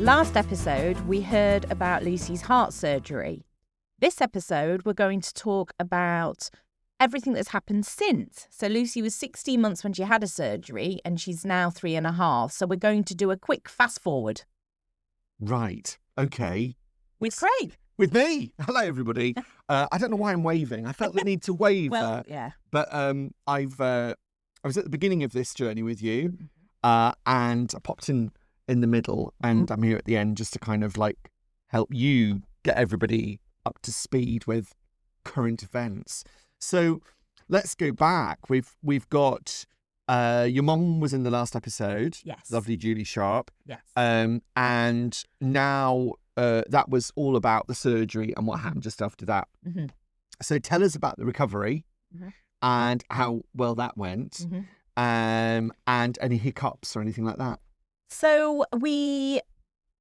Last episode, we heard about Lucy's heart surgery. This episode, we're going to talk about everything that's happened since. So Lucy was 16 months when she had a surgery, and she's now 3.5. So we're going to do a quick fast forward. Right. Okay. With Craig. With me. Hello, everybody. I don't know why I'm waving. I felt the need to wave. Well, yeah. But I was at the beginning of this journey with you, and I popped in the middle, and I'm here at the end just to kind of like help you get everybody up to speed with current events. So let's go back. We've got your mum was in the last episode. Yes. Lovely Julie Sharp. Yes. And now that was all about the surgery and what happened just after that. Mm-hmm. So tell us about the recovery and how well that went, and any hiccups or anything like that. So we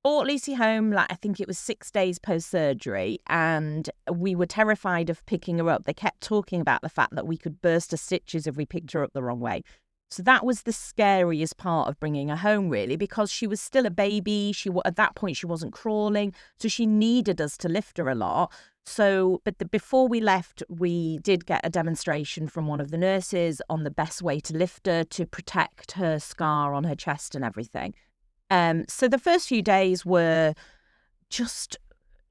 brought Lucy home, I think it was 6 days post-surgery, and we were terrified of picking her up. They kept talking about the fact that we could burst her stitches if we picked her up the wrong way. So that was the scariest part of bringing her home, really, because she was still a baby. At that point, she wasn't crawling, so she needed us to lift her a lot. So, before we left, we did get a demonstration from one of the nurses on the best way to lift her to protect her scar on her chest and everything. So the first few days were just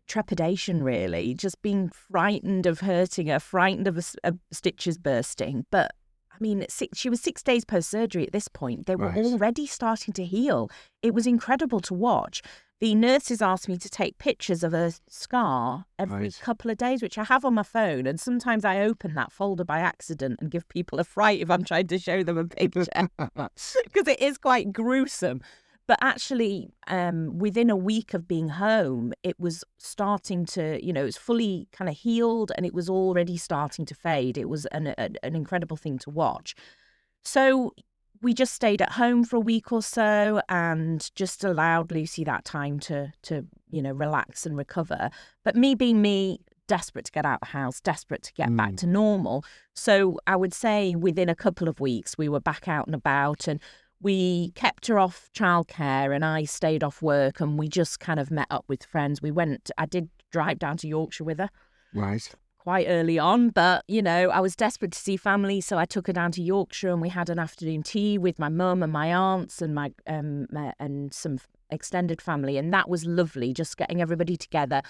trepidation, really, just being frightened of hurting her, frightened of stitches bursting. But I mean, she was 6 days post-surgery at this point. They were already starting to heal. It was incredible to watch. The nurses asked me to take pictures of her scar every couple of days, which I have on my phone. And sometimes I open that folder by accident and give people a fright if I'm trying to show them a picture, because it is quite gruesome. But actually, within a week of being home, it was starting to, it was fully kind of healed, and it was already starting to fade. It was an incredible thing to watch. So we just stayed at home for a week or so and just allowed Lucy that time to relax and recover. But me being me, desperate to get out of the house, desperate to get back to normal. So I would say within a couple of weeks, we were back out and about, and we kept her off childcare, and I stayed off work, and we just kind of met up with friends. I did drive down to Yorkshire with her. Right. Quite early on, but, I was desperate to see family, so I took her down to Yorkshire, and we had an afternoon tea with my mum and my aunts and my and some extended family, and that was lovely, just getting everybody together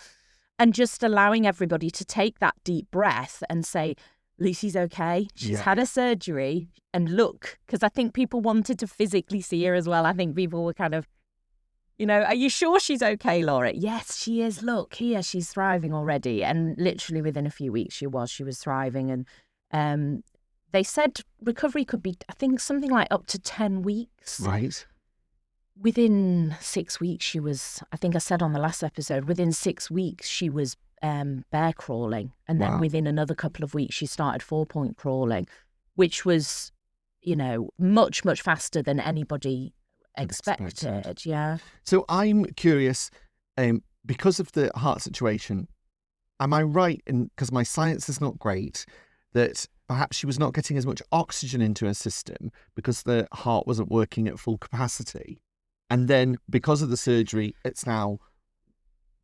and just allowing everybody to take that deep breath and say, Lucy's okay. She's had a surgery, and look, because I think people wanted to physically see her as well. I think people were kind of, are you sure she's okay, Laura? Yes, she is. Look, here, she's thriving already. And literally within a few weeks, she was thriving. And they said recovery could be, I think, something like up to 10 weeks. Right. Within 6 weeks, she was, I think I said on the last episode, within 6 weeks, she was bear crawling, and then within another couple of weeks she started 4-point crawling, which was much faster than anybody expected. Yeah. So I'm curious, because of the heart situation, am I right in, because my science is not great, that perhaps she was not getting as much oxygen into her system because the heart wasn't working at full capacity, and then because of the surgery it's now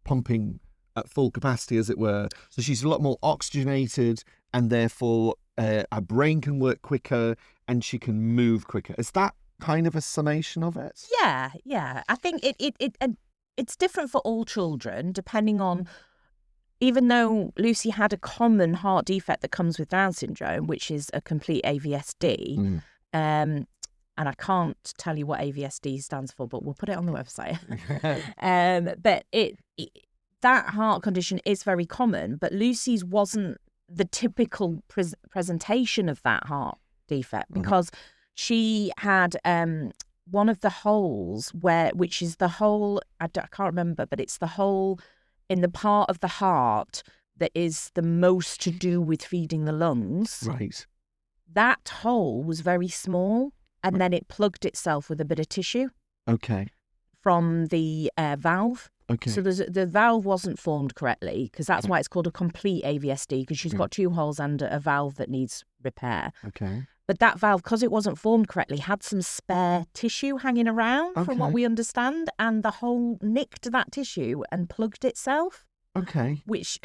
pumping at full capacity, as it were. So she's a lot more oxygenated, and therefore her brain can work quicker and she can move quicker. Is that kind of a summation of it? Yeah. I think it's different for all children, depending on, even though Lucy had a common heart defect that comes with Down syndrome, which is a complete AVSD. And I can't tell you what AVSD stands for, but we'll put it on the website. But that heart condition is very common, but Lucy's wasn't the typical presentation of that heart defect, because she had one of the holes which is the hole, I can't remember, but it's the hole in the part of the heart that is the most to do with feeding the lungs. Right. That hole was very small, and then it plugged itself with a bit of tissue. Okay. From the valve. Okay. So the valve wasn't formed correctly, because that's why it's called a complete AVSD, because she's got two holes and a valve that needs repair. Okay. But that valve, because it wasn't formed correctly, had some spare tissue hanging around, from what we understand, and the hole nicked that tissue and plugged itself. Okay. Which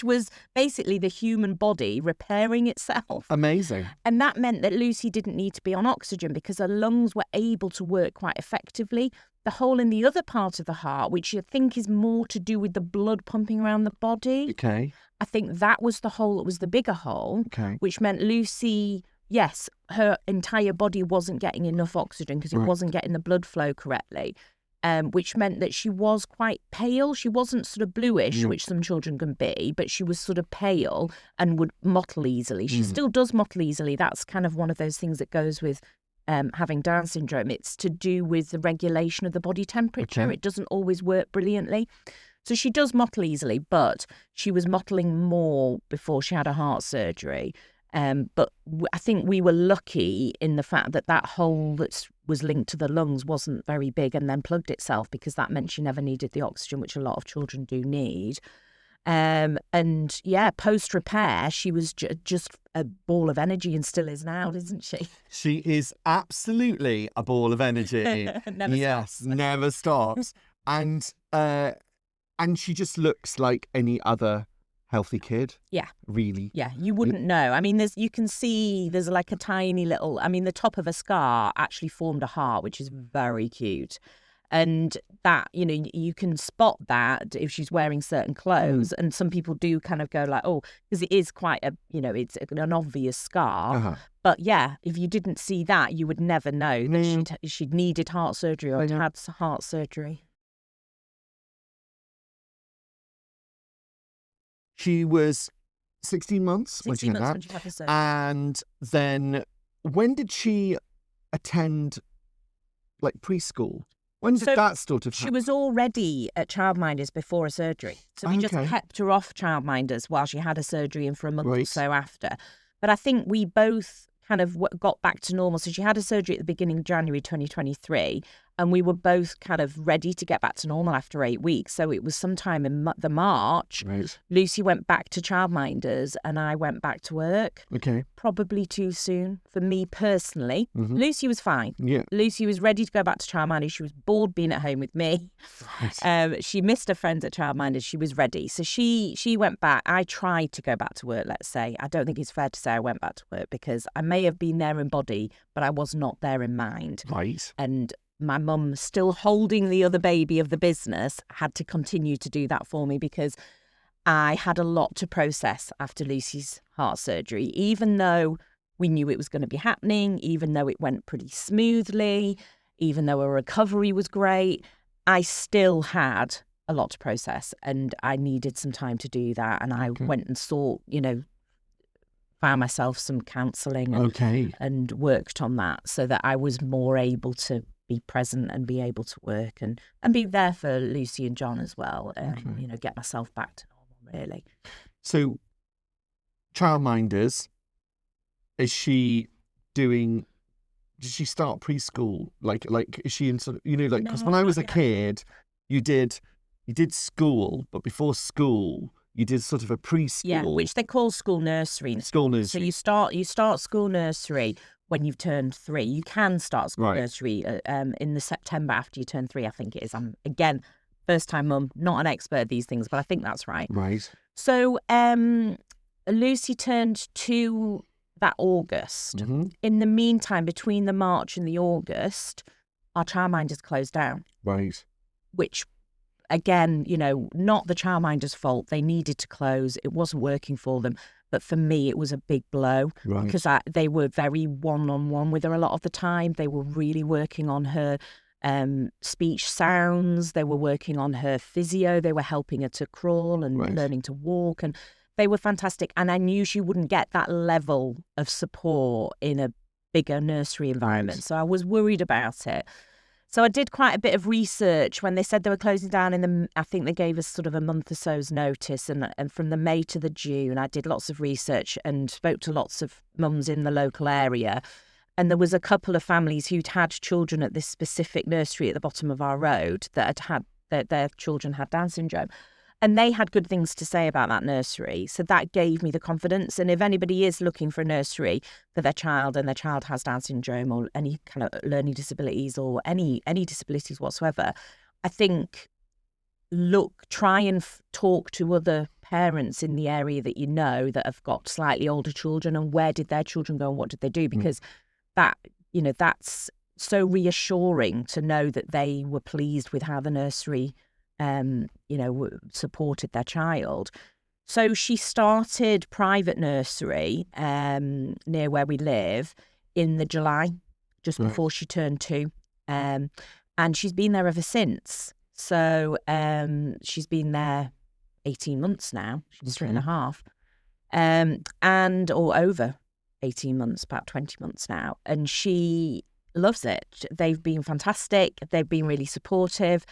was basically the human body repairing itself. Amazing. And that meant that Lucy didn't need to be on oxygen because her lungs were able to work quite effectively. The hole in the other part of the heart, which I think is more to do with the blood pumping around the body. Okay. I think that was the hole that was the bigger hole, Okay. which meant Lucy, yes, her entire body wasn't getting enough oxygen because it wasn't getting the blood flow correctly. Which meant that she was quite pale. She wasn't sort of bluish, which some children can be, but she was sort of pale and would mottle easily. She still does mottle easily. That's kind of one of those things that goes with having Down syndrome. It's to do with the regulation of the body temperature. Okay. It doesn't always work brilliantly. So she does mottle easily, but she was mottling more before she had a heart surgery. But I think we were lucky in the fact that that hole that was linked to the lungs wasn't very big and then plugged itself, because that meant she never needed the oxygen, which a lot of children do need. And yeah, post-repair, she was just a ball of energy, and still is now, isn't she? She is absolutely a ball of energy. Never stops. And she just looks like any other healthy kid. Yeah. Really. Yeah, you wouldn't know. I mean, you can see there's like a tiny little, I mean, the top of a scar actually formed a heart, which is very cute. And that, you can spot that if she's wearing certain clothes. And some people do kind of go like, oh, because it is quite it's an obvious scar. But yeah, if you didn't see that, you would never know that she'd needed heart surgery or had heart surgery. She was 16 months when she had that. When she had the surgery. And then when did she attend like preschool? When did that sort of happen? She was already at childminders before a surgery. So we just kept her off childminders while she had a surgery and for a month or so after. But I think we both kind of got back to normal. So she had a surgery at the beginning of January 2023, and we were both kind of ready to get back to normal after 8 weeks. So it was sometime in the March. Right. Lucy went back to childminders and I went back to work. Okay. Probably too soon for me personally. Mm-hmm. Lucy was fine. Yeah. Lucy was ready to go back to childminders. She was bored being at home with me. Right. She missed her friends at childminders. She was ready. So she went back. I tried to go back to work, let's say. I don't think it's fair to say I went back to work because I may have been there in body, but I was not there in mind. Right. And my mum, still holding the other baby of the business, had to continue to do that for me because I had a lot to process after Lucy's heart surgery. Even though we knew it was going to be happening, even though it went pretty smoothly, even though her recovery was great, I still had a lot to process and I needed some time to do that. And I went and sought, found myself some counselling and worked on that so that I was more able to be present and be able to work and be there for Lucy and John as well and, get myself back to normal, really. So, childminders, did she start preschool? Like, is she in sort of, because when I was a kid, you did school, but before school, you did sort of a preschool. Yeah, which they call school nursery. School nursery. So you start school nursery when you've turned 3. You can start school nursery in the September after you turn 3, I think it is. I'm, again, first-time mum, not an expert at these things, but I think that's right. Right. So Lucy turned 2 that August. Mm-hmm. In the meantime, between the March and the August, our childminders closed down. Right. Which, again, not the childminders' fault. They needed to close. It wasn't working for them. But for me, it was a big blow because they were very one-on-one with her a lot of the time. They were really working on her speech sounds. They were working on her physio. They were helping her to crawl and learning to walk. And they were fantastic. And I knew she wouldn't get that level of support in a bigger nursery environment. So I was worried about it. So I did quite a bit of research when they said they were closing down I think they gave us sort of a month or so's notice. And from the May to the June, I did lots of research and spoke to lots of mums in the local area. And there was a couple of families who'd had children at this specific nursery at the bottom of our road that had their children had Down syndrome. And they had good things to say about that nursery. So that gave me the confidence. And if anybody is looking for a nursery for their child and their child has Down syndrome or any kind of learning disabilities or any disabilities whatsoever, I think, try and talk to other parents in the area that you know that have got slightly older children, and where did their children go and what did they do? Because that's so reassuring to know that they were pleased with how the nursery supported their child. So she started private nursery near where we live in the July, just before she turned 2. And she's been there ever since. So she's been there 18 months now. She's 3.5. Or over 18 months, about 20 months now. And she loves it. They've been fantastic. They've been really supportive.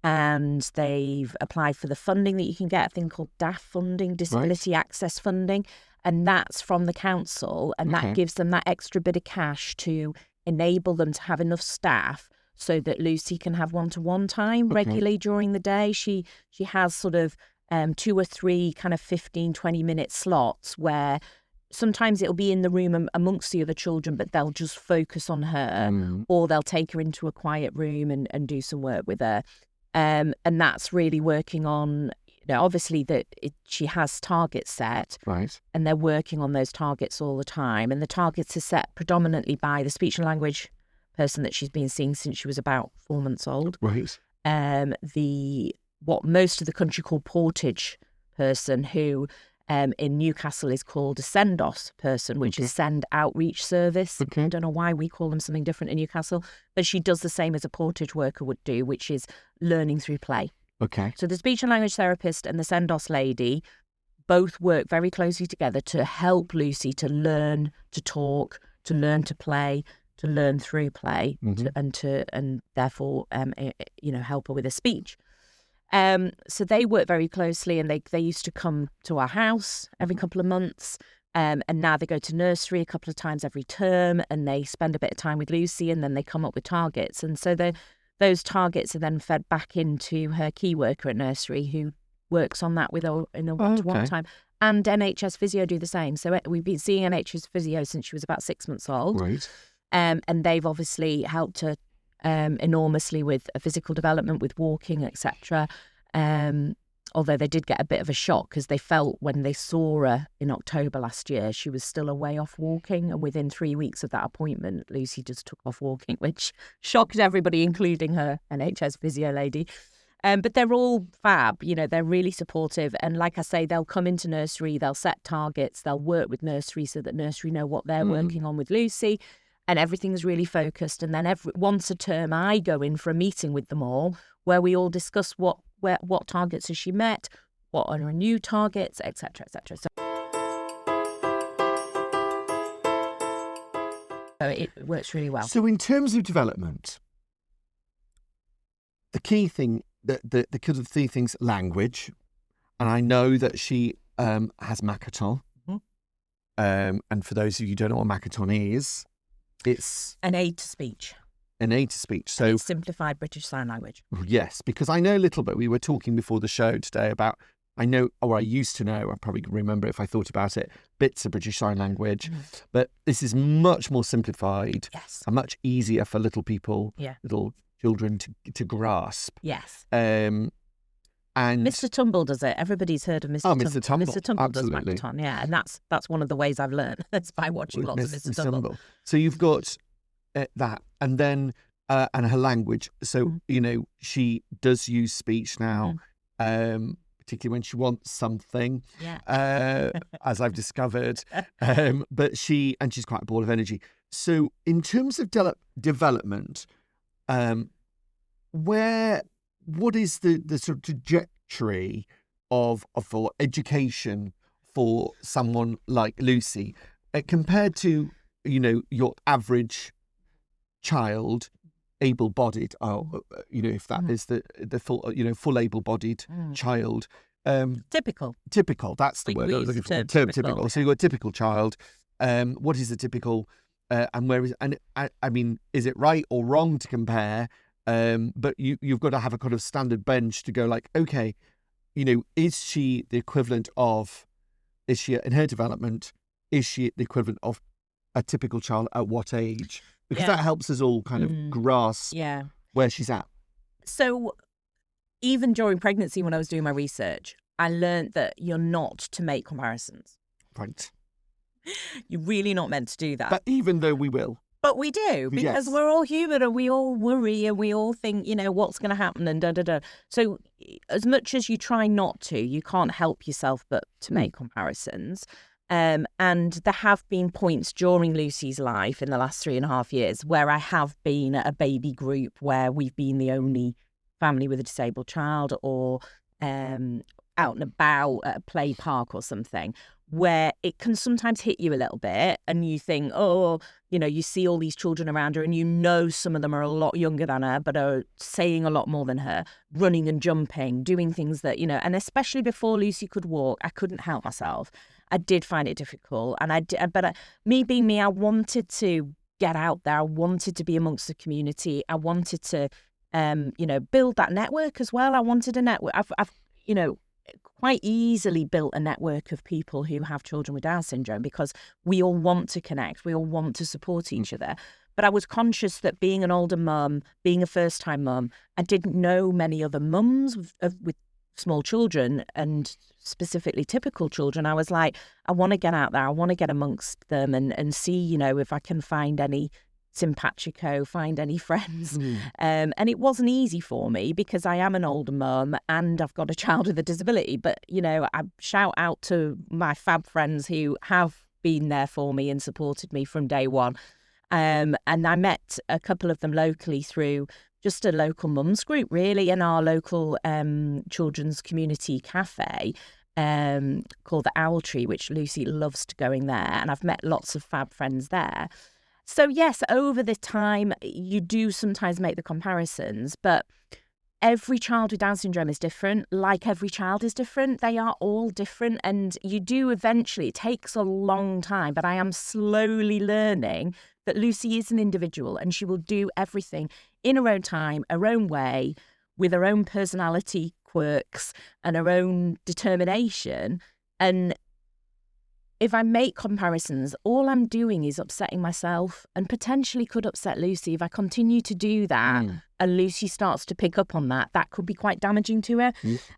And they've applied for the funding that you can get, a thing called DAF funding, Disability Access Funding. And that's from the council. And that gives them that extra bit of cash to enable them to have enough staff so that Lucy can have one-to-one time regularly during the day. She has sort of 2 or 3 kind of 15, 20-minute slots where sometimes it'll be in the room amongst the other children, but they'll just focus on her, or they'll take her into a quiet room and do some work with her. And that's really working on, obviously she has targets set, and they're working on those targets all the time. And the targets are set predominantly by the speech and language person that she's been seeing since she was about 4 months old. What most of the country call portage person, who in Newcastle is called a SENDOS person, which is Send Outreach Service. I don't know why we call them something different in Newcastle, but she does the same as a portage worker would do, which is learning through play. So the speech and language therapist and the SENDOS lady both work very closely together to help Lucy to learn to talk, to learn to play, to learn through play, and therefore help her with her speech. So they work very closely, and they used to come to our house every couple of months, and now they go to nursery a couple of times every term, and they spend a bit of time with Lucy, and then they come up with targets. And so those targets are then fed back into her key worker at nursery, who works on that with her in a one-to-one time. And NHS Physio do the same. So we've been seeing NHS Physio since she was about 6 months old. And they've obviously helped her enormously with physical development, with walking, etc. Although they did get a bit of a shock because they felt when they saw her in October last year, she was still a way off walking. And within 3 weeks of that appointment, Lucy just took off walking, which shocked everybody, including her NHS physio lady. But they're all fab, they're really supportive. And like I say, they'll come into nursery, they'll set targets, they'll work with nursery so that nursery know what they're working on with Lucy. And everything's really focused. And then once a term, I go in for a meeting with them all, where we all discuss what targets has she met, what are her new targets, etc., etc. So it works really well. So in terms of development, the key thing, the kind of 3 things, language, and I know that she has Makaton. And for those of you who don't know what Makaton is, it's an aid to speech. So it's simplified British Sign Language. Yes, because I know a little bit. We were talking before the show today about, I used to know, I probably can remember if I thought about it, bits of British Sign Language. But this is much more simplified. Yes. And much easier for little people, little children to grasp. Yes. And Mr. Tumble does it. Everybody's heard of Mr. Tumble. Mr. Tumble. Mr. Tumble Absolutely. does Makaton, and that's one of the ways I've learned. It's by watching lots of Mr. Tumble. So you've got that, and then and her language. So she does use speech now, particularly when she wants something. As I've discovered. But she's quite a ball of energy. So in terms of development, what is the sort of trajectory of for education for someone like Lucy compared to your average child, able-bodied, if that is the full full able-bodied child, typical, that's the word I was looking for. Term typical. So you've got a typical child. What is a typical and where is, and I mean, is it right or wrong to compare? But you've got to have a kind of standard bench to go like, okay, is she the equivalent of, is she in her development, is she the equivalent of a typical child at what age? Because that helps us all kind of grasp where she's at. So even during pregnancy, when I was doing my research, I learned that you're not to make comparisons. Right. You're really not meant to do that. But even though we will. But we do, because we're all human and we all worry and we all think, what's going to happen and da-da-da. So as much as you try not to, you can't help yourself but to make comparisons. And there have been points during Lucy's life in the last 3.5 years where I have been at a baby group where we've been the only family with a disabled child, or out and about at a play park or something, where it can sometimes hit you a little bit and you think, you see all these children around her and some of them are a lot younger than her but are saying a lot more than her, running and jumping, doing things that, and especially before Lucy could walk, I couldn't help myself. I did find it difficult, but me being me, I wanted to get out there. I wanted to be amongst the community. I wanted to, build that network as well. I wanted a network. I've quite easily built a network of people who have children with Down syndrome because we all want to connect. We all want to support each other. But I was conscious that being an older mum, being a first-time mum, I didn't know many other mums with small children and specifically typical children. I was like, I want to get out there. I want to get amongst them and see, if I can find any simpatico, find any friends. And it wasn't easy for me because I am an older mum and I've got a child with a disability. But, I shout out to my fab friends who have been there for me and supported me from day one. And I met a couple of them locally through just a local mums group, really, in our local children's community cafe called the Owl Tree, which Lucy loves to go in there. And I've met lots of fab friends there. So, yes, over the time, you do sometimes make the comparisons, but every child with Down syndrome is different. Like every child is different. They are all different. And you do eventually, it takes a long time, but I am slowly learning that Lucy is an individual and she will do everything in her own time, her own way, with her own personality quirks and her own determination. And if I make comparisons, all I'm doing is upsetting myself and potentially could upset Lucy. If I continue to do that and Lucy starts to pick up on that, that could be quite damaging to her.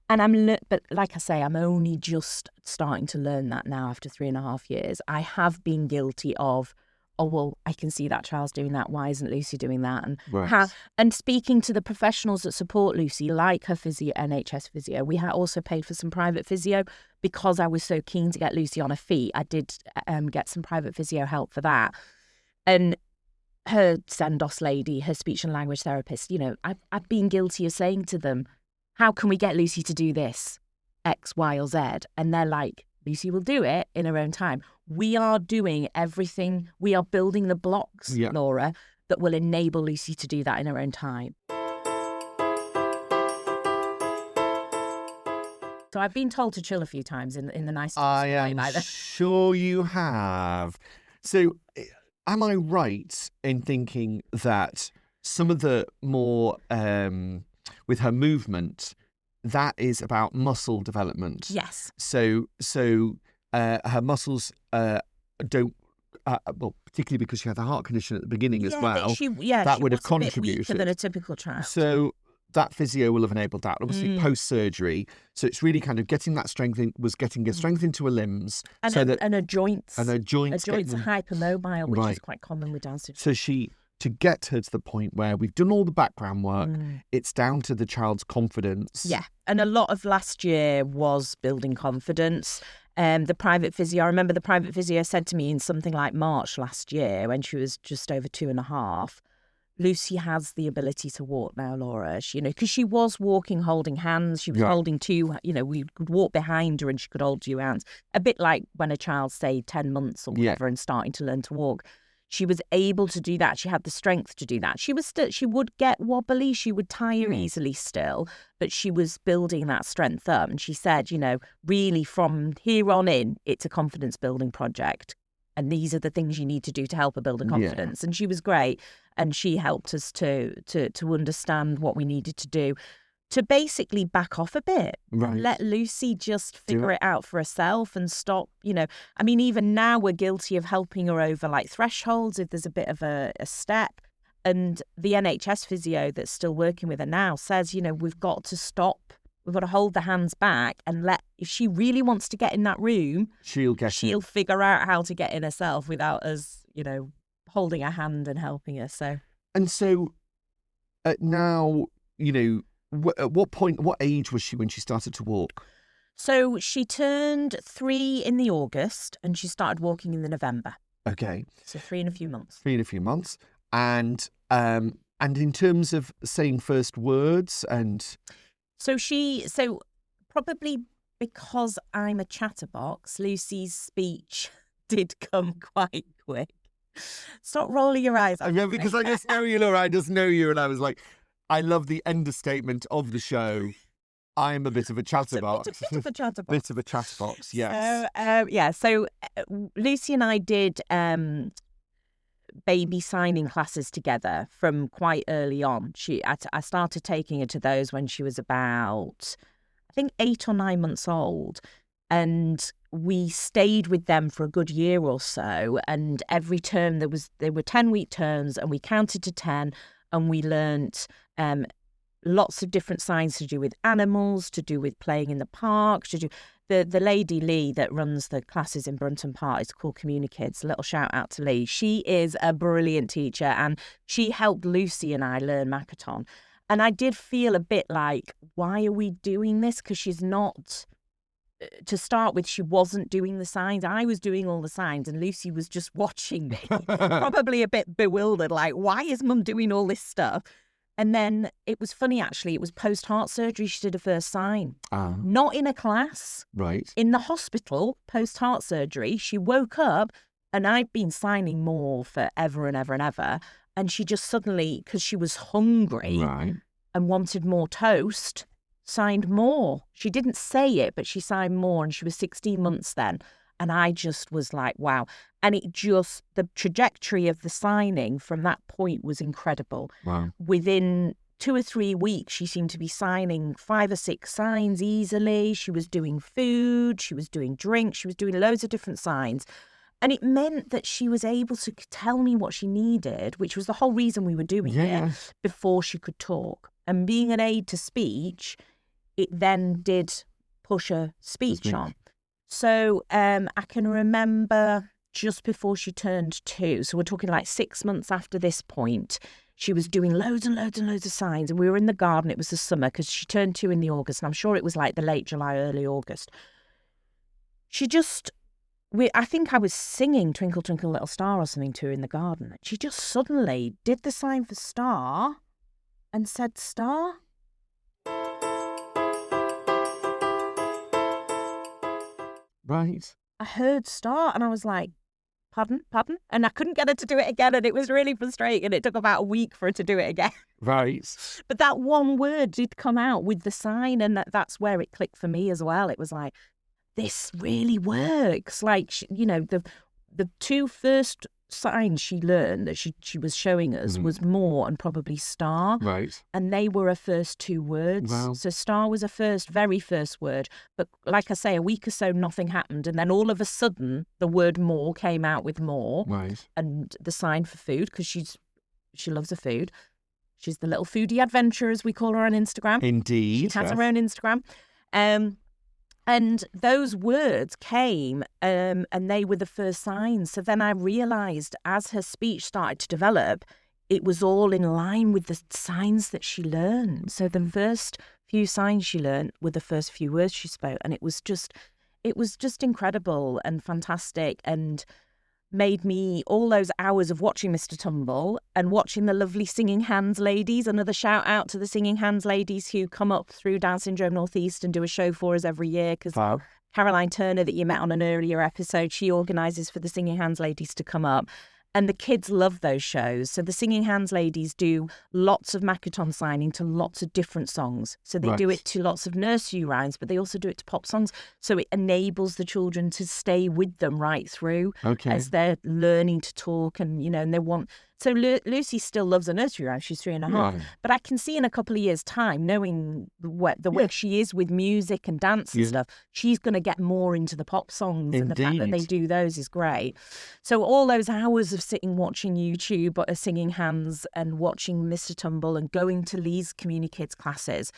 And but like I say, I'm only just starting to learn that now after 3.5 years. I have been guilty of, I can see that child's doing that. Why isn't Lucy doing that? And and speaking to the professionals that support Lucy, like her physio, NHS physio, we also paid for some private physio because I was so keen to get Lucy on her feet. I did get some private physio help for that. And her Sendos lady, her speech and language therapist, I've been guilty of saying to them, how can we get Lucy to do this, X, Y, or Z? And they're like, Lucy will do it in her own time. We are doing everything. We are building the blocks, Laura, that will enable Lucy to do that in her own time. So I've been told to chill a few times in the nicest way. I am sure you have. So am I right in thinking that some of the more, with her movement, that is about muscle development? Yes. So her muscles don't, particularly because she had a heart condition at the beginning as well. That would have contributed. A bit weaker than a typical child. So that physio will have enabled that, obviously post-surgery. So it's really kind of getting that strength getting her strength into her limbs. And her joints. And her joints. Her joints are hypermobile, which is quite common with Down syndrome. So to get her to the point where we've done all the background work, it's down to the child's confidence. Yeah. And a lot of last year was building confidence. The private physio, I remember the private physio said to me in something like March last year when she was just over 2.5, Lucy has the ability to walk now, Laura. Because she was walking, holding hands. She was holding two, we could walk behind her and she could hold 2 hands. A bit like when a child's, say, 10 months or whatever and starting to learn to walk. She was able to do that. She had the strength to do that. She would get wobbly. She would tire easily still, but she was building that strength up. And she said, really from here on in, it's a confidence building project. And these are the things you need to do to help her build a confidence. And she was great. And she helped us to understand what we needed to do. to basically back off a bit. Right. Let Lucy just figure it out for herself and stop, I mean, even now we're guilty of helping her over like thresholds if there's a bit of a step. And the NHS physio that's still working with her now says, we've got to stop. We've got to hold the hands back and if she really wants to get in that room, she'll figure out how to get in herself without us, holding her hand and helping her. So now, at what age was she when she started to walk? So she turned 3 in the August and she started walking in the November. Okay. So 3 in a few months. 3 in a few months. And in terms of saying first words and... So probably because I'm a chatterbox, Lucy's speech did come quite quick. Stop rolling your eyes. Because I just know you, Laura. I just know you. And I was like, I love the understatement of the show. I'm a bit of a chatterbox. Bit of a chatterbox. Bit of a chatterbox, yes. So Lucy and I did baby signing classes together from quite early on. I started taking her to those when she was about, I think, 8 or 9 months old. And we stayed with them for a good year or so. And every term there were 10-week terms, and we counted to 10, and we learnt lots of different signs to do with animals, to do with playing in the park, to do... The lady Lee that runs the classes in Brunton Park is called Communikids. A little shout out to Lee. She is a brilliant teacher, and she helped Lucy and I learn Makaton. And I did feel a bit like, why are we doing this? Because she's not... To start with, she wasn't doing the signs. I was doing all the signs and Lucy was just watching me, probably a bit bewildered, like, why is Mum doing all this stuff? And then it was funny, actually. It was post-heart surgery. She did her first sign. Not in a class. Right. In the hospital, post-heart surgery. She woke up, and I'd been signing more forever and ever and ever. And she just suddenly, because she was hungry and wanted more toast, signed more. She didn't say it, but she signed more, and she was 16 months then. And I just was like, wow. And the trajectory of the signing from that point was incredible. Wow. Within 2 or 3 weeks, she seemed to be signing 5 or 6 signs easily. She was doing food, she was doing drink, she was doing loads of different signs. And it meant that she was able to tell me what she needed, which was the whole reason we were doing it, before she could talk. And being an aid to speech, it then did push her speech on. So I can remember just before she turned 2, so we're talking like 6 months after this point, she was doing loads and loads and loads of signs. And we were in the garden. It was the summer because she turned 2 in the August. And I'm sure it was like the late July, early August. I think I was singing Twinkle, Twinkle, Little Star or something to her in the garden. She just suddenly did the sign for star and said star. Right. I heard star and I was like, pardon? And I couldn't get her to do it again, and it was really frustrating, and it took about a week for her to do it again. Right. But that one word did come out with the sign, and that's where it clicked for me as well. It was like, this really works. Like, the 2 first signs she learned that she was showing us was more and probably star. Right. And they were her first 2 words. Wow. So star was her very first word. But like I say, a week or so, nothing happened. And then all of a sudden, the word more came out with more. Right. And the sign for food, because she loves her food. She's the little foodie adventurer, as we call her on Instagram. Indeed. She has her own Instagram. And those words came, and they were the first signs. So then I realised, as her speech started to develop, it was all in line with the signs that she learned. So the first few signs she learned were the first few words she spoke. And it was just incredible and fantastic, and made me, all those hours of watching Mr. Tumble and watching the lovely Singing Hands ladies. Another shout out to the Singing Hands ladies who come up through Down Syndrome Northeast and do a show for us every year, because Caroline Turner, that you met on an earlier episode, she organises for the Singing Hands ladies to come up. And the kids love those shows. So the Singing Hands ladies do lots of Makaton signing to lots of different songs. So they do it to lots of nursery rhymes, but they also do it to pop songs. So it enables the children to stay with them right through as they're learning to talk. And, and they want... So Lucy still loves her nursery rhymes. She's 3.5. Right. But I can see in a couple of years' time, knowing the way she is with music and dance and stuff, she's going to get more into the pop songs. Indeed. And the fact that they do those is great. So all those hours of sitting watching YouTube, singing hands and watching Mr. Tumble and going to Lee's community kids classes,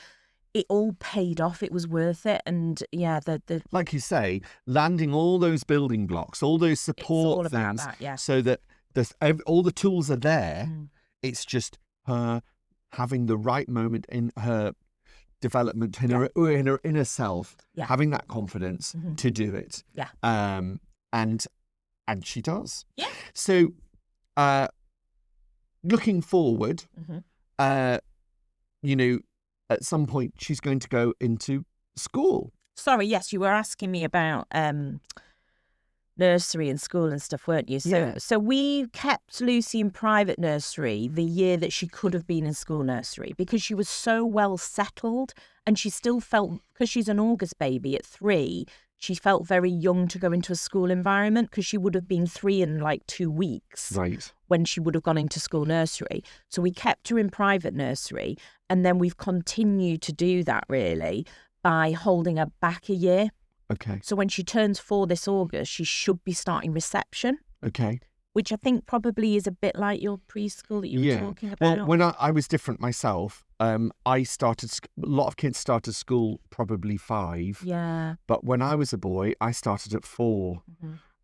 it all paid off. It was worth it. And yeah, the like you say, landing all those building blocks, all those support things, so that all the tools are there. It's just her having the right moment in her development, in her inner self, having that confidence to do it. Yeah. And she does. Yeah. So, looking forward, you know, at some point she's going to go into school. Sorry, yes, you were asking me about nursery and school and stuff, weren't you? So we kept Lucy in private nursery the year that she could have been in school nursery because she was so well settled, and she still felt, because she's an August baby at 3, she felt very young to go into a school environment because she would have been 3 in like 2 weeks. Right. When she would have gone into school nursery. So we kept her in private nursery, and then we've continued to do that really by holding her back a year. Okay. So when she turns 4 this August, she should be starting reception. Okay. Which I think probably is a bit like your preschool that you were talking about. Well, when I was different myself, I started, a lot of kids started school probably 5. Yeah. But when I was a boy, I started at 4.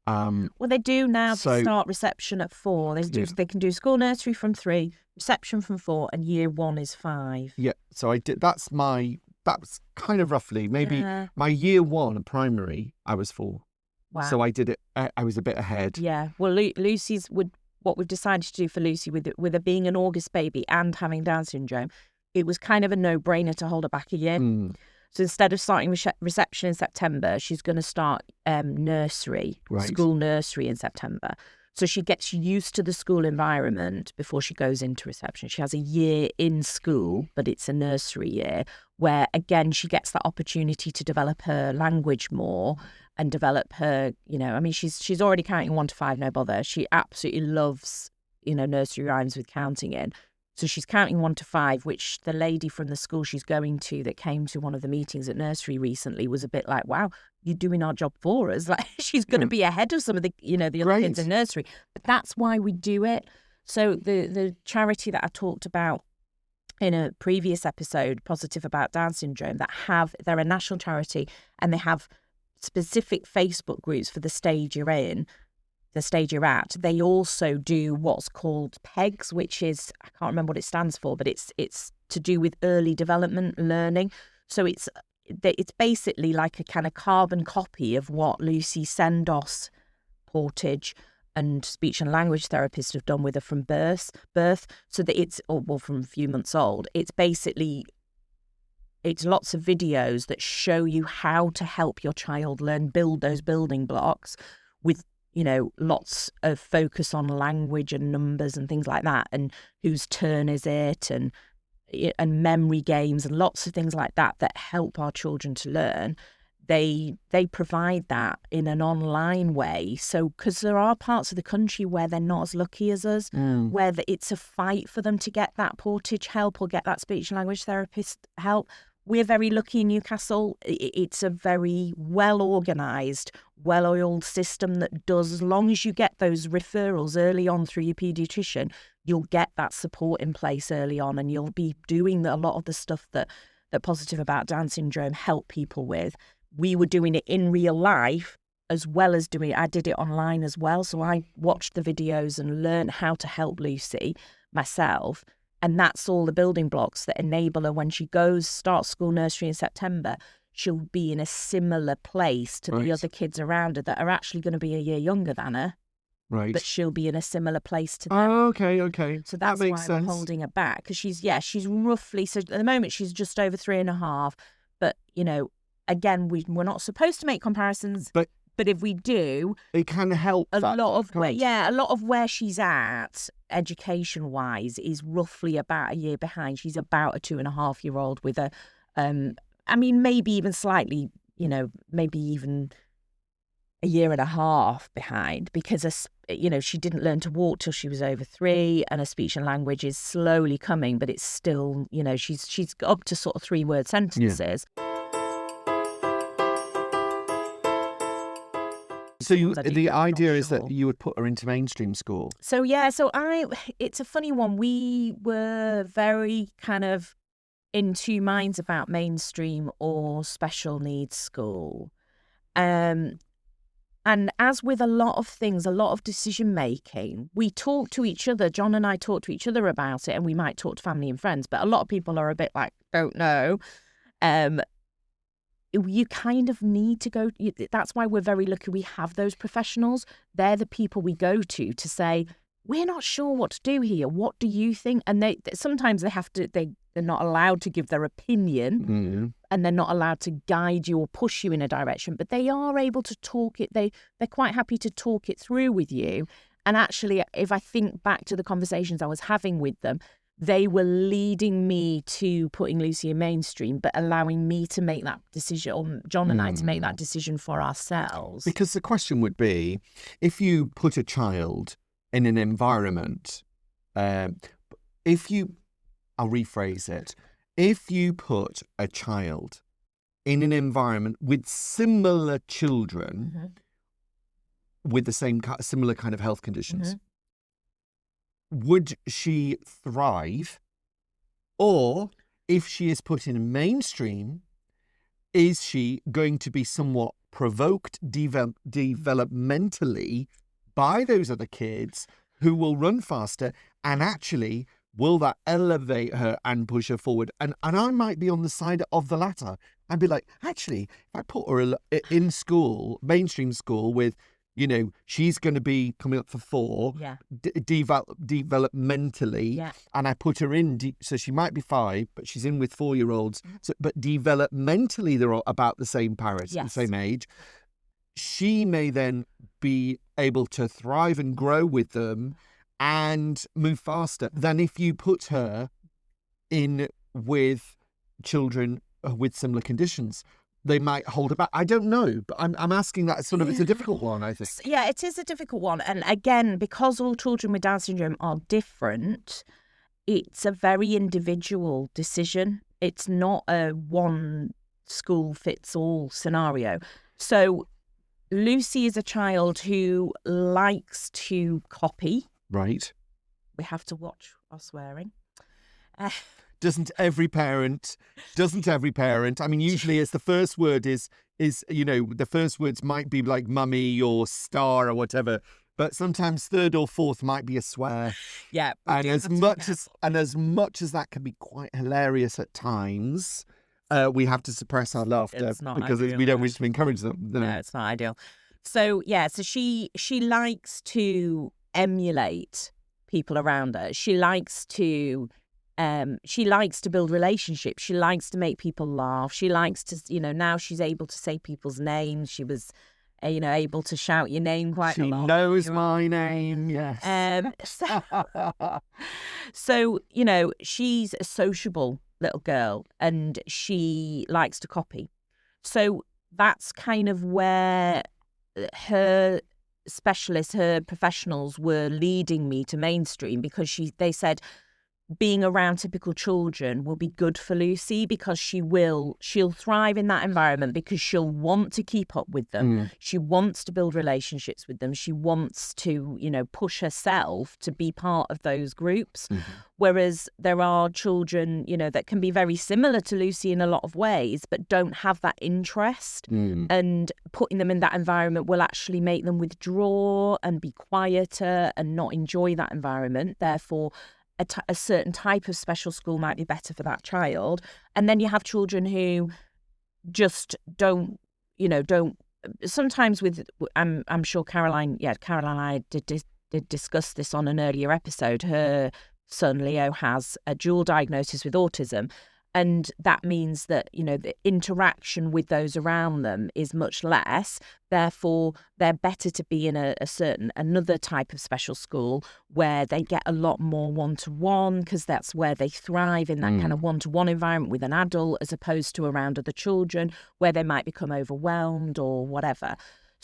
Well, they do now to start reception at 4. They can do school nursery from 3, reception from 4, and year 1 is 5. Yeah, so I did. That's kind of roughly maybe my year 1 primary. I was 4. Wow. So I did it. I was a bit ahead. Yeah. Well, Lucy's what we've decided to do for Lucy with her being an August baby and having Down syndrome, it was kind of a no-brainer to hold her back a year. So instead of starting reception in September, she's going to start nursery, school nursery in September. So she gets used to the school environment before she goes into reception. She has a year in school, but it's a nursery year where, again, she gets that opportunity to develop her language more and develop her, I mean, she's already counting 1 to 5, no bother. She absolutely loves, nursery rhymes with counting in. So she's counting 1 to 5, which the lady from the school she's going to that came to one of the meetings at nursery recently was a bit like, wow, you're doing our job for us. Like, she's going to be ahead of some of the, the other kids in nursery. But that's why we do it. So the charity that I talked about in a previous episode, Positive About Down Syndrome, they're a national charity, and they have specific Facebook groups for the stage you're in. The stage you're at, they also do what's called PEGS, which is, I can't remember what it stands for, but it's to do with early development learning. So it's basically like a kind of carbon copy of what Lucy Sendos, Portage, and speech and language therapists have done with her from birth. So that from a few months old. It's lots of videos that show you how to help your child build those building blocks with lots of focus on language and numbers and things like that, and whose turn is it, and memory games and lots of things like that help our children to learn. They provide that in an online way. So, because there are parts of the country where they're not as lucky as us, where it's a fight for them to get that Portage help or get that speech and language therapist help. We're very lucky in Newcastle. It's a very well-organised, well-oiled system that does, as long as you get those referrals early on through your paediatrician, you'll get that support in place early on, and you'll be doing a lot of the stuff that Positive About Down Syndrome help people with. We were doing it in real life as well as I did it online as well. So I watched the videos and learned how to help Lucy myself. And that's all the building blocks that enable her when she starts school nursery in September, she'll be in a similar place to the other kids around her that are actually going to be a year younger than her. Right. But she'll be in a similar place to them. Oh, okay. So that's that makes why sense. I'm holding her back. Because she's roughly, so at the moment she's just over 3.5. But, again, we're not supposed to make comparisons. But if we do, it can help. A lot of where she's at, education-wise, is roughly about a year behind. She's about a 2.5-year-old with maybe even slightly, maybe even a year and a half behind because, she didn't learn to walk till she was over 3, and her speech and language is slowly coming, but it's still, she's up to sort of 3-word sentences. So the idea is that you would put her into mainstream school. So it's a funny one. We were very kind of in two minds about mainstream or special needs school. And as with a lot of things, a lot of decision making, we talk to each other. John and I talk to each other about it, and we might talk to family and friends. But a lot of people are a bit like, don't know. You kind of need to go. That's why we're very lucky we have those professionals. They're the people we go to say, we're not sure what to do here. What do you think? And sometimes they have to. They're not allowed to give their opinion, and they're not allowed to guide you or push you in a direction. But they are able to talk it. They're quite happy to talk it through with you. And actually, if I think back to the conversations I was having with them, they were leading me to putting Lucy in mainstream, but allowing me to make that decision, or John and I to make that decision for ourselves. Because the question would be, if you put a child in an environment, I'll rephrase it. If you put a child in an environment with similar children with the similar kind of health conditions, would she thrive? Or if she is put in mainstream, is she going to be somewhat provoked developmentally by those other kids who will run faster, and actually will that elevate her and push her forward? And I might be on the side of the latter. I'd be like, actually, if I put her in school, mainstream school with, she's going to be coming up for 4, developmentally, and I put her in, so she might be 5, but she's in with 4-year-olds. So, but developmentally, they're all about the same parity, the same age. She may then be able to thrive and grow with them and move faster than if you put her in with children with similar conditions. They might hold her back. I don't know, but I'm asking that sort of, it's a difficult one, I think. Yeah, it is a difficult one. And again, because all children with Down syndrome are different, it's a very individual decision. It's not a one school fits all scenario. So Lucy is a child who likes to copy. Right. We have to watch our swearing. Doesn't every parent? I mean, usually it's the first word is the first words might be like mummy or star or whatever, but sometimes third or fourth might be a swear. Yeah. And as much as that can be quite hilarious at times, we have to suppress our laughter because we don't wish to encourage them. No, it's not ideal. So she likes to emulate people around her. She likes to build relationships. She likes to make people laugh. She likes to, now she's able to say people's names. She was, able to shout your name quite a lot. She knows my name, yes. So, she's a sociable little girl and she likes to copy. So that's kind of where her specialists, her professionals were leading me to mainstream, because they said being around typical children will be good for Lucy, because she'll thrive in that environment, because she'll want to keep up with them. She wants to build relationships with them. She wants to, push herself to be part of those groups. Whereas there are children, that can be very similar to Lucy in a lot of ways, but don't have that interest. And putting them in that environment will actually make them withdraw and be quieter and not enjoy that environment. Therefore, a certain type of special school might be better for that child. And then you have children who just don't. Sometimes I'm sure Caroline and I did discuss this on an earlier episode. Her son Leo has a dual diagnosis with autism, and that means that the interaction with those around them is much less. Therefore, they're better to be in another type of special school where they get a lot more one-to-one, because that's where they thrive, in that kind of one-to-one environment with an adult, as opposed to around other children where they might become overwhelmed or whatever.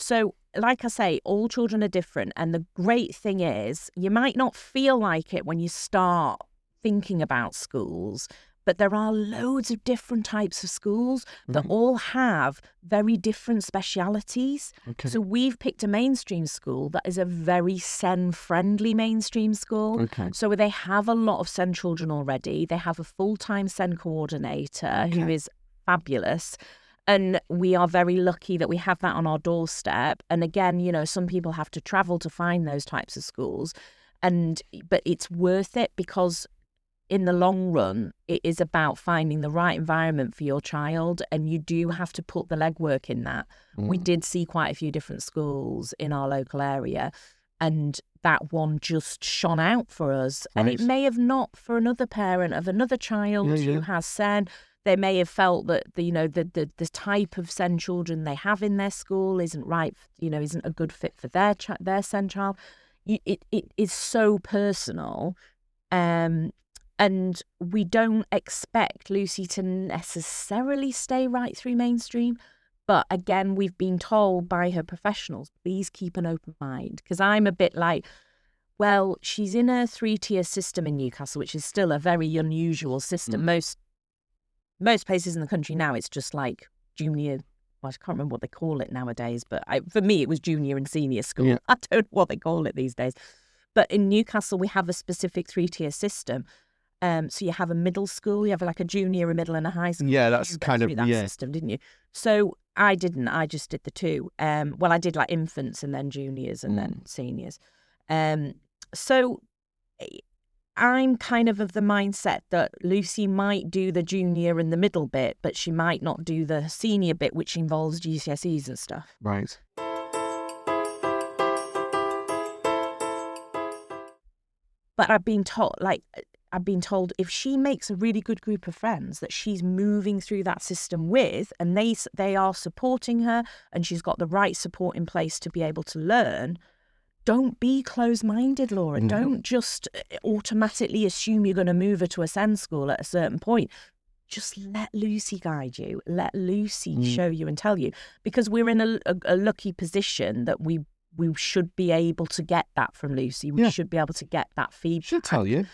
So, like I say, all children are different. And the great thing is, you might not feel like it when you start thinking about schools, but there are loads of different types of schools that all have very different specialities. Okay. So we've picked a mainstream school that is a very SEN-friendly mainstream school. Okay. So they have a lot of SEN children already. They have a full-time SEN coordinator who is fabulous. And we are very lucky that we have that on our doorstep. And again, you know, some people have to travel to find those types of schools. But it's worth it, because in the long run, it is about finding the right environment for your child, and you do have to put the legwork in that. We did see quite a few different schools in our local area, and that one just shone out for us. Right. And it may have not for another parent of another child who has SEN. They may have felt that the type of SEN children they have in their school isn't right, isn't a good fit for their SEN child. It is so personal. And we don't expect Lucy to necessarily stay right through mainstream. But again, we've been told by her professionals, please keep an open mind. Because I'm a bit like, well, she's in a 3-tier system in Newcastle, which is still a very unusual system. Most places in the country now, it's just like junior. Well, I can't remember what they call it nowadays. But for me, it was junior and senior school. Yeah. I don't know what they call it these days. But in Newcastle, we have a specific 3-tier system. So you have a middle school, you have like a junior, a middle, and a high school. Yeah, that's kind of that system, didn't you? So I didn't. I just did the two. Well, I did like infants and then juniors and then seniors. So I'm kind of the mindset that Lucy might do the junior and the middle bit, but she might not do the senior bit, which involves GCSEs and stuff. Right. But I've been told if she makes a really good group of friends that she's moving through that system with, and they are supporting her, and she's got the right support in place to be able to learn, don't be closed-minded, Laura. No. Don't just automatically assume you're going to move her to a SEN school at a certain point. Just let Lucy guide you. Let Lucy show you and tell you. Because we're in a lucky position that we should be able to get that from Lucy. We should be able to get that feedback. She'll tell you.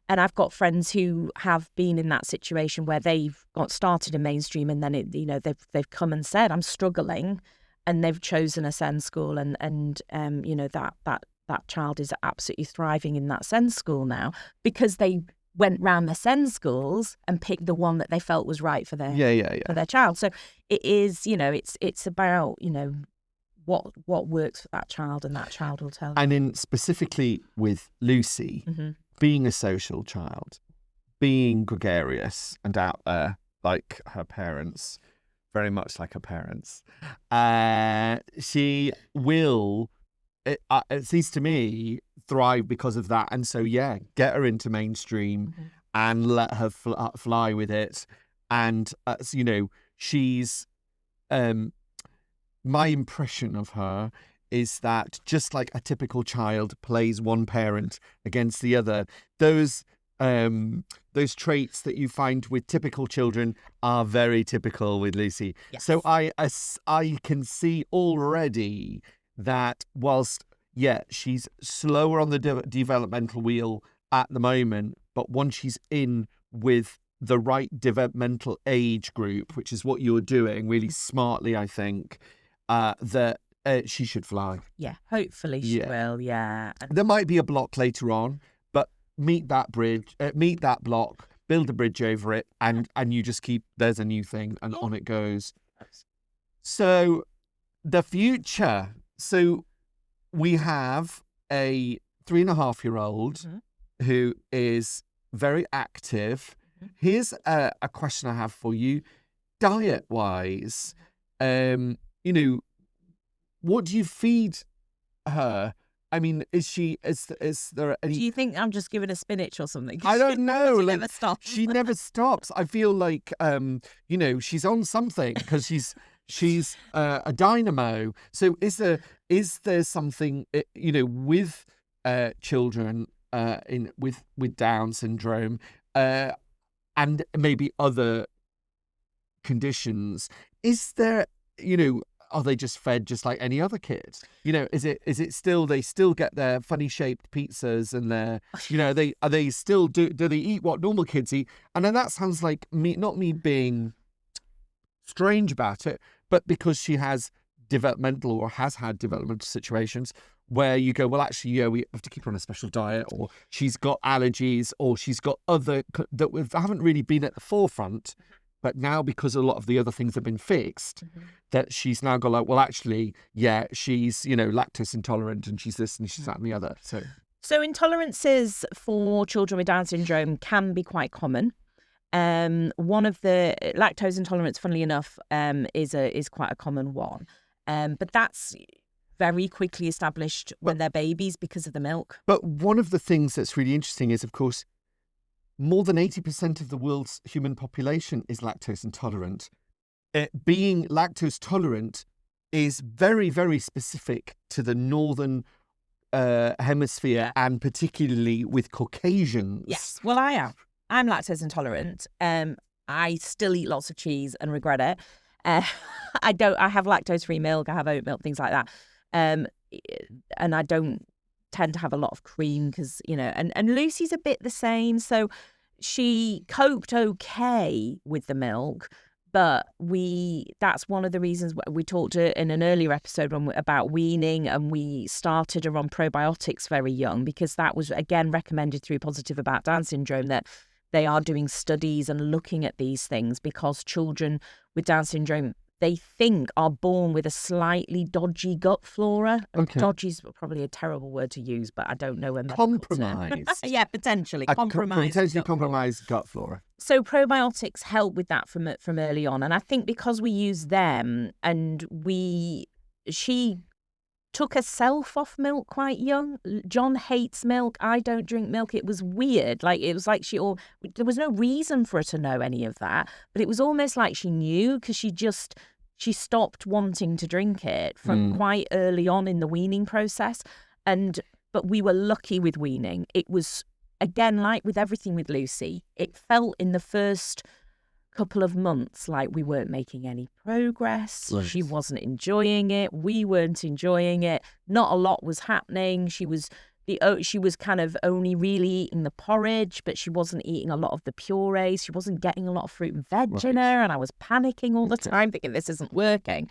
And I've got friends who have been in that situation where they've got started in mainstream, and then they've come and said, I'm struggling, and they've chosen a SEN school, and that child is absolutely thriving in that SEN school now because they went round the SEN schools and picked the one that they felt was right for their for their child. So it is, it's about what works for that child, and that child will tell you. And in specifically with Lucy. Mm-hmm. Being a social child, being gregarious and out there like her parents, very much like her parents, she will, it seems to me, thrive because of that. And so, get her into mainstream and let her fly with it. And, she's, my impression of her is that just like a typical child plays one parent against the other, those traits that you find with typical children are very typical with Lucy. Yes. So I can see already that whilst, she's slower on the developmental wheel at the moment, but once she's in with the right developmental age group, which is what you're doing really smartly, I think, that she should fly. Yeah, hopefully she will, yeah. There might be a block later on, but meet that block, build a bridge over it, and you just keep, there's a new thing, and on it goes. So, the future. So, we have a 3.5-year-old who is very active. Here's a question I have for you. Diet-wise, what do you feed her? I mean, is there any... Do you think I'm just giving her spinach or something? I don't know. She never stops. She never stops. I feel like, she's on something because she's a dynamo. So is there something, with children with Down syndrome and maybe other conditions? Is there, are they just fed just like any other kid? Is it still, they still get their funny shaped pizzas and their, are they still, do they eat what normal kids eat? And then that sounds like not me being strange about it, but because she has developmental or has had developmental situations where you go, well, actually, we have to keep her on a special diet, or she's got allergies, or she's got other that haven't really been at the forefront. But now, because a lot of the other things have been fixed, that she's now got like, well, actually, she's, lactose intolerant, and she's this and she's that and the other. So intolerances for children with Down syndrome can be quite common. One of the lactose intolerance, funnily enough, is quite a common one. But that's very quickly established when they're babies because of the milk. But one of the things that's really interesting is, of course, more than 80% of the world's human population is lactose intolerant. Being lactose tolerant is very, very specific to the northern hemisphere, and particularly with Caucasians. Yes, well, I am. I'm lactose intolerant. I still eat lots of cheese and regret it. I have lactose-free milk. I have oat milk, things like that. And I don't tend to have a lot of cream because, and Lucy's a bit the same. So she coped okay with the milk, but that's one of the reasons we talked in an earlier episode about weaning, and we started her on probiotics very young, because that was, again, recommended through Positive About Down syndrome, that they are doing studies and looking at these things because children with Down syndrome, they think, are born with a slightly dodgy gut flora. Okay. Dodgy is probably a terrible word to use, but I don't know when. Compromised. Yeah, potentially. Potentially compromised gut flora. So probiotics help with that from early on. And I think because we use them, and she took herself off milk quite young. John hates milk. I don't drink milk. It was weird. It was like there was no reason for her to know any of that, but it was almost like she knew, because she stopped wanting to drink it from quite early on in the weaning process. But we were lucky with weaning. It was, again, like with everything with Lucy, it felt in the first couple of months like we weren't making any progress. Right. She wasn't enjoying it. We weren't enjoying it. Not a lot was happening. She was kind of only really eating the porridge, but she wasn't eating a lot of the purees. She wasn't getting a lot of fruit and veg in her, and I was panicking all the time, thinking this isn't working.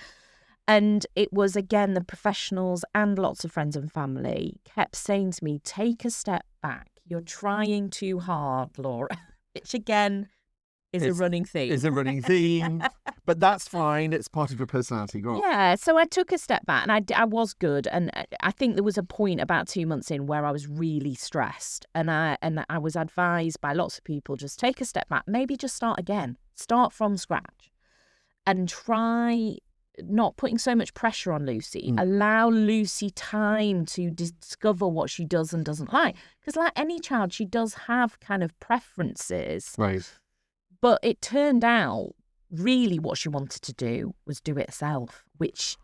And it was, again, the professionals and lots of friends and family kept saying to me, take a step back. You're trying too hard, Laura. Which, again, is a running theme. But that's fine. It's part of your personality. Go on. Yeah, so I took a step back, and I was good. And I think there was a point about 2 months in where I was really stressed. And I was advised by lots of people, just take a step back. Maybe just start again. Start from scratch. And try not putting so much pressure on Lucy. Allow Lucy time to discover what she does and doesn't like. Because like any child, she does have kind of preferences. Right. But it turned out really what she wanted to do was do it herself, which,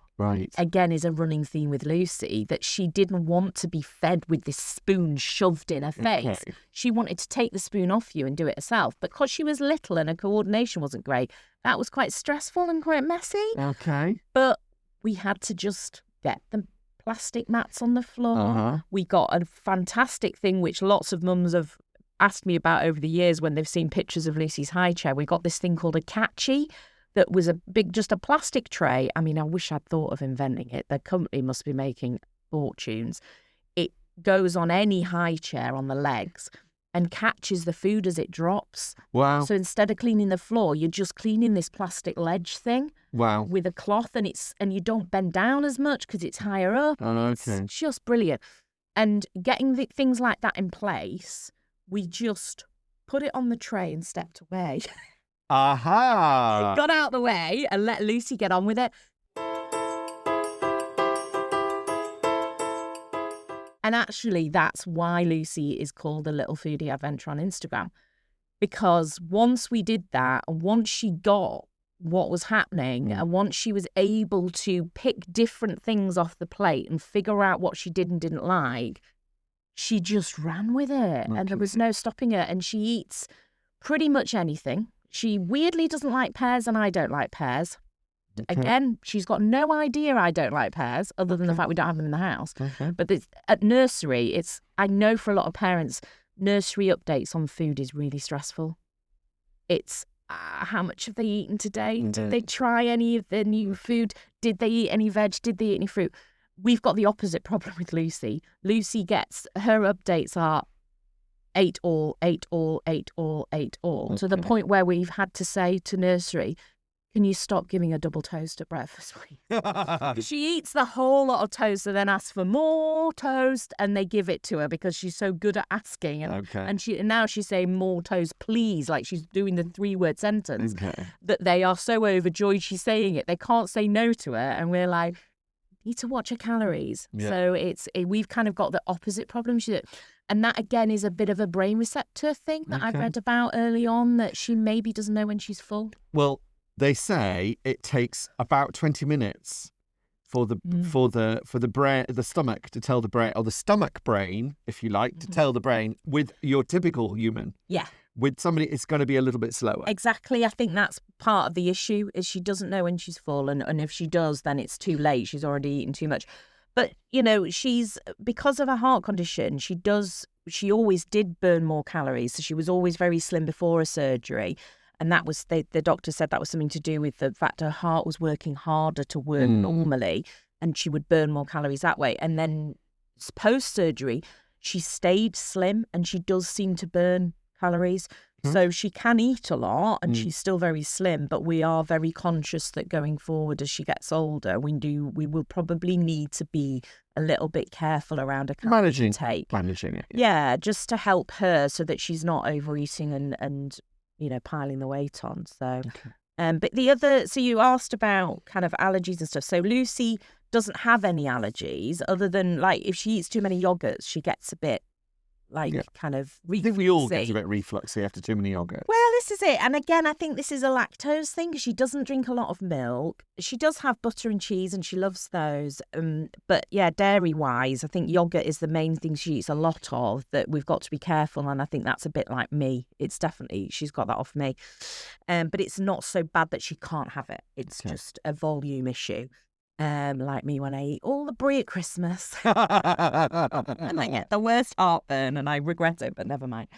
again, is a running theme with Lucy, that she didn't want to be fed with this spoon shoved in her face. Okay. She wanted to take the spoon off you and do it herself. But because she was little and her coordination wasn't great, that was quite stressful and quite messy. Okay. But we had to just get the plastic mats on the floor. Uh-huh. We got a fantastic thing, which lots of mums have asked me about over the years when they've seen pictures of Lucy's high chair. We got this thing called a catchy that was just a plastic tray. I mean, I wish I'd thought of inventing it. The company must be making fortunes. It goes on any high chair on the legs and catches the food as it drops. Wow. So instead of cleaning the floor, you're just cleaning this plastic ledge thing. Wow. With a cloth, and you don't bend down as much because it's higher up. Oh, okay. It's just brilliant. And getting things like that in place, we just put it on the tray and stepped away. Aha! Got out the way and let Lucy get on with it. And actually, that's why Lucy is called the Little Foodie Adventure on Instagram. Because once we did that, and once she got what was happening, and once she was able to pick different things off the plate and figure out what she did and didn't like, she just ran with it. Okay. And there was no stopping her. And she eats pretty much anything. She weirdly doesn't like pears, and I don't like pears. Again, she's got no idea I don't like pears, other than the fact we don't have them in the house. Okay. But at nursery, I know for a lot of parents, nursery updates on food is really stressful. It's how much have they eaten today? Did they try any of the new food? Did they eat any veg? Did they eat any fruit? We've got the opposite problem with Lucy. Lucy gets, her updates are 8 all, 8 all, 8 all, 8 all, to the point where we've had to say to nursery, can you stop giving her double toast at breakfast, please? She eats the whole lot of toast and then asks for more toast, and they give it to her because she's so good at asking. And now she's saying more toast, please, like she's doing the 3-word sentence. That they are so overjoyed she's saying it. They can't say no to her, and we're like, need to watch her calories. Yeah. So we've kind of got the opposite problem. And that, again, is a bit of a brain receptor thing that I've read about early on, that she maybe doesn't know when she's full. Well, they say it takes about 20 minutes for the brain, the stomach to tell the brain, or the stomach brain, if you like, to tell the brain. With your typical human, with somebody, it's going to be a little bit slower. Exactly. I think that's part of the issue, is she doesn't know when she's full, and if she does, then it's too late. She's already eaten too much. But she's, because of her heart condition, she always did burn more calories. So she was always very slim before her surgery. And that was, the doctor said that was something to do with the fact her heart was working harder to work normally, and she would burn more calories that way. And then post-surgery, she stayed slim, and she does seem to burn calories. So she can eat a lot, and she's still very slim, but we are very conscious that going forward, as she gets older, we will probably need to be a little bit careful around her calorie intake. Managing it. Yeah, just to help her so that she's not overeating and piling the weight on. So, but so you asked about kind of allergies and stuff. So Lucy doesn't have any allergies other than, like, if she eats too many yogurts, she gets a bit kind of refluxy. I think we all get a bit refluxy after too many yogurts. Well, this is it. And again, I think this is a lactose thing, because she doesn't drink a lot of milk. She does have butter and cheese, and she loves those. But yeah, dairy-wise, I think yogurt is the main thing she eats a lot of, that we've got to be careful. And I think that's a bit like me. It's definitely, she's got that off me. But it's not so bad that she can't have it. It's just a volume issue. Like me when I eat all the brie at Christmas. And I get the worst heartburn, and I regret it, but never mind.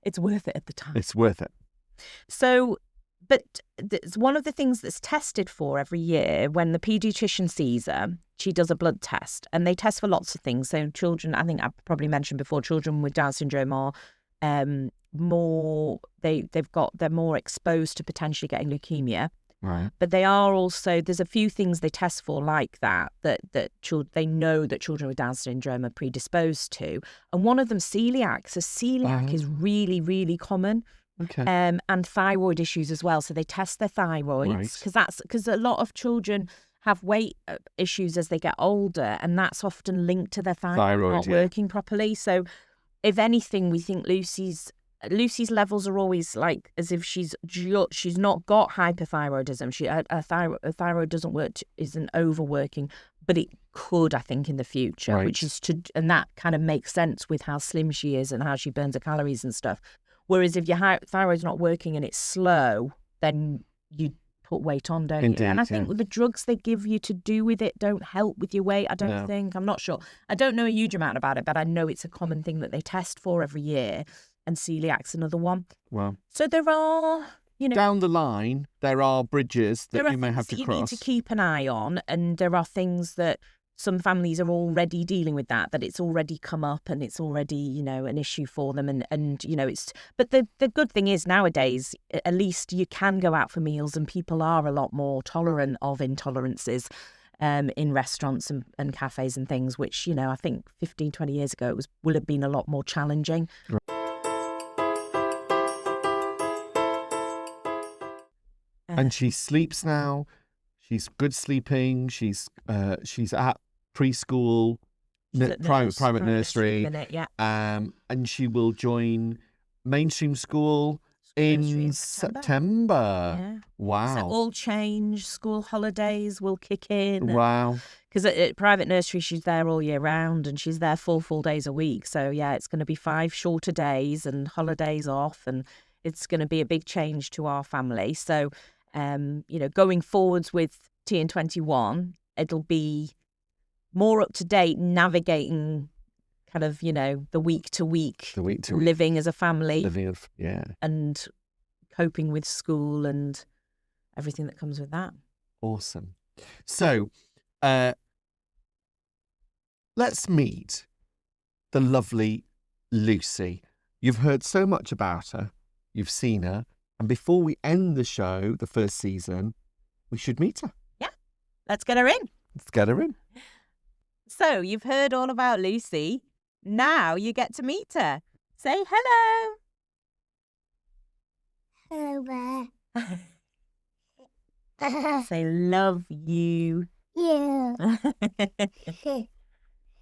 It's worth it at the time. It's worth it. So, but it's one of the things that's tested for every year when the paediatrician sees her. She does a blood test, and they test for lots of things. So children, I think I've probably mentioned before, children with Down syndrome are they're more exposed to potentially getting leukemia. Right. But they are also, there's a few things they test for like that they know that children with Down syndrome are predisposed to. And one of them, celiac. So celiac is really, really common. Okay. And thyroid issues as well. So they test their thyroids, because a lot of children have weight issues as they get older, and that's often linked to their thyroid not working properly. So if anything, we think Lucy's levels are always like as if she's not got hyperthyroidism. Her thyroid isn't overworking, but it could, I think, in the future, and that kind of makes sense with how slim she is and how she burns her calories and stuff. Whereas if your thyroid's not working and it's slow, then you put weight on, don't you? And I think the drugs they give you to do with it don't help with your weight. I don't think. I'm not sure. I don't know a huge amount about it, but I know it's a common thing that they test for every year. And celiac's another one. Wow. So there are, down the line, there are bridges that you may have to cross. You need to keep an eye on, and there are things that some families are already dealing with that it's already come up, and it's already, an issue for them. And it's, but the good thing is nowadays, at least you can go out for meals, and people are a lot more tolerant of intolerances in restaurants and cafes and things, which, I think 15, 20 years ago, would have been a lot more challenging. Right. And she sleeps now. She's good sleeping. She's at preschool, private nursery. And she will join mainstream school in September. Yeah. Wow. So all change. School holidays will kick in. Wow. Because at private nursery, she's there all year round, and she's there full days a week. So yeah, it's going to be 5 shorter days and holidays off, and it's going to be a big change to our family. So. Going forwards with TN21, it'll be more up to date, navigating kind of, the week to week, living as a family, and coping with school and everything that comes with that. Awesome. So, let's meet the lovely Lucy. You've heard so much about her. You've seen her. And before we end the show, the first season, we should meet her. Yeah. Let's get her in. Let's get her in. So, you've heard all about Lucy. Now you get to meet her. Say hello. Hello. Say love you. Yeah.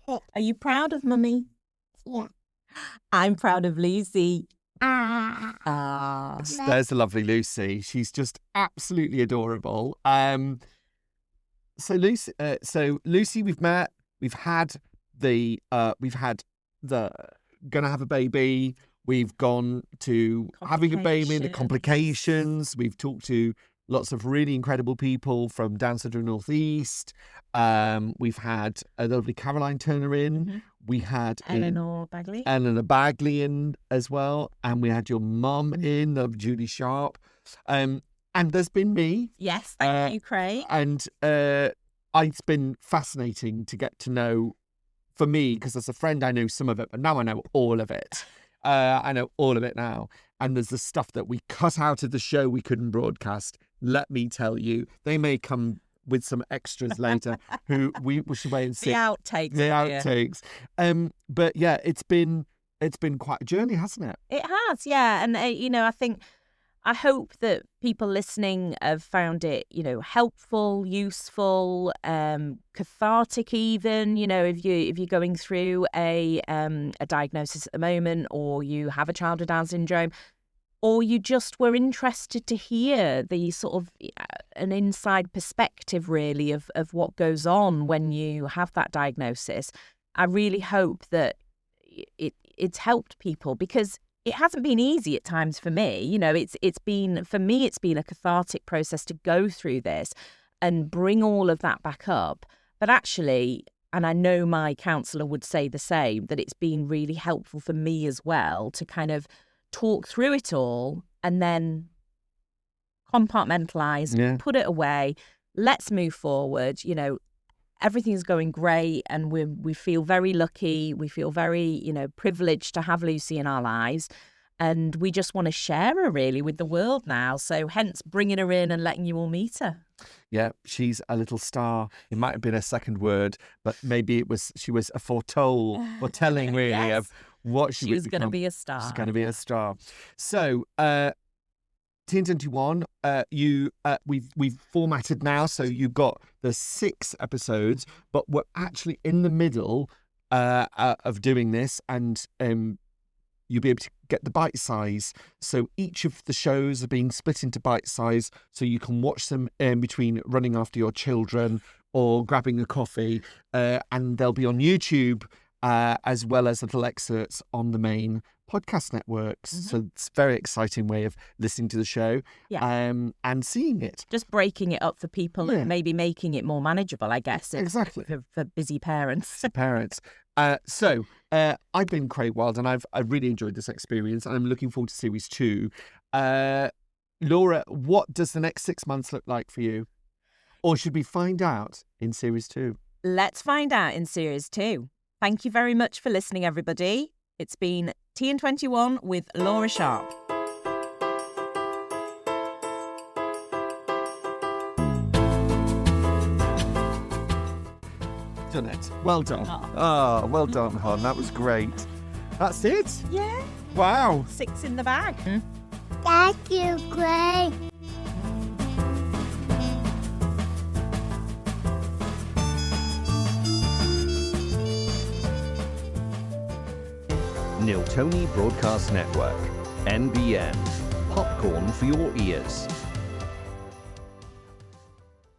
Are you proud of Mummy? Yeah. I'm proud of Lucy. Ah. There's the lovely Lucy. She's just absolutely adorable. So Lucy, we've met. We've had the gonna have a baby. We've gone to having a baby and the complications. We've talked to lots of really incredible people from down Central Northeast. We've had a lovely Caroline Turner in. Mm-hmm. We had Eleanor Bagley in as well. And we had your mum in, Julie Sharp. And there's been me. Yes, thank you, Craig. And it's been fascinating to get to know, for me, because as a friend, I know some of it, but now I know all of it. I know all of it now. And there's the stuff that we cut out of the show we couldn't broadcast. Let me tell you, they may come with some extras later who we should wait and see. The outtakes. The outtakes. But yeah, it's been quite a journey, hasn't it? It has, yeah. And, I hope that people listening have found it, helpful, useful, cathartic even, if you're going through a diagnosis at the moment, or you have a child with Down syndrome, or you just were interested to hear the sort of an inside perspective, really, of what goes on when you have that diagnosis. I really hope that it's helped people, because it hasn't been easy at times for me. It's been a cathartic process to go through this and bring all of that back up. But actually, and I know my counsellor would say the same, that it's been really helpful for me as well to kind of talk through it all and then compartmentalise, put it away. Let's move forward. Everything's going great, and we feel very lucky. We feel very, privileged to have Lucy in our lives, and we just want to share her really with the world now. So hence bringing her in and letting you all meet her. Yeah, she's a little star. It might have been a second word, but maybe she was a foretelling really yes. of what she was going to be a star. She's going to be a star. So, TN21, we've formatted now, so you've got the 6 episodes, but we're actually in the middle of doing this, and you'll be able to get the bite size. So each of the shows are being split into bite size, so you can watch them in between running after your children or grabbing a coffee, and they'll be on YouTube as well as little excerpts on the main podcast networks. Mm-hmm. So it's a very exciting way of listening to the show and seeing it. Just breaking it up for people and maybe making it more manageable, I guess. Exactly. For busy parents. So I've been Craig Wilde, and I've really enjoyed this experience, and I'm looking forward to series 2. Laura, what does the next 6 months look like for you? Or should we find out in series 2? Let's find out in series 2. Thank you very much for listening, everybody. It's been TN21 with Laura Sharp. Done it. Well done. Oh, well done, hon. That was great. That's it? Yeah. Wow. 6 in the bag. Thank you, Craig. Niltoni Broadcast Network, NBN, popcorn for your ears.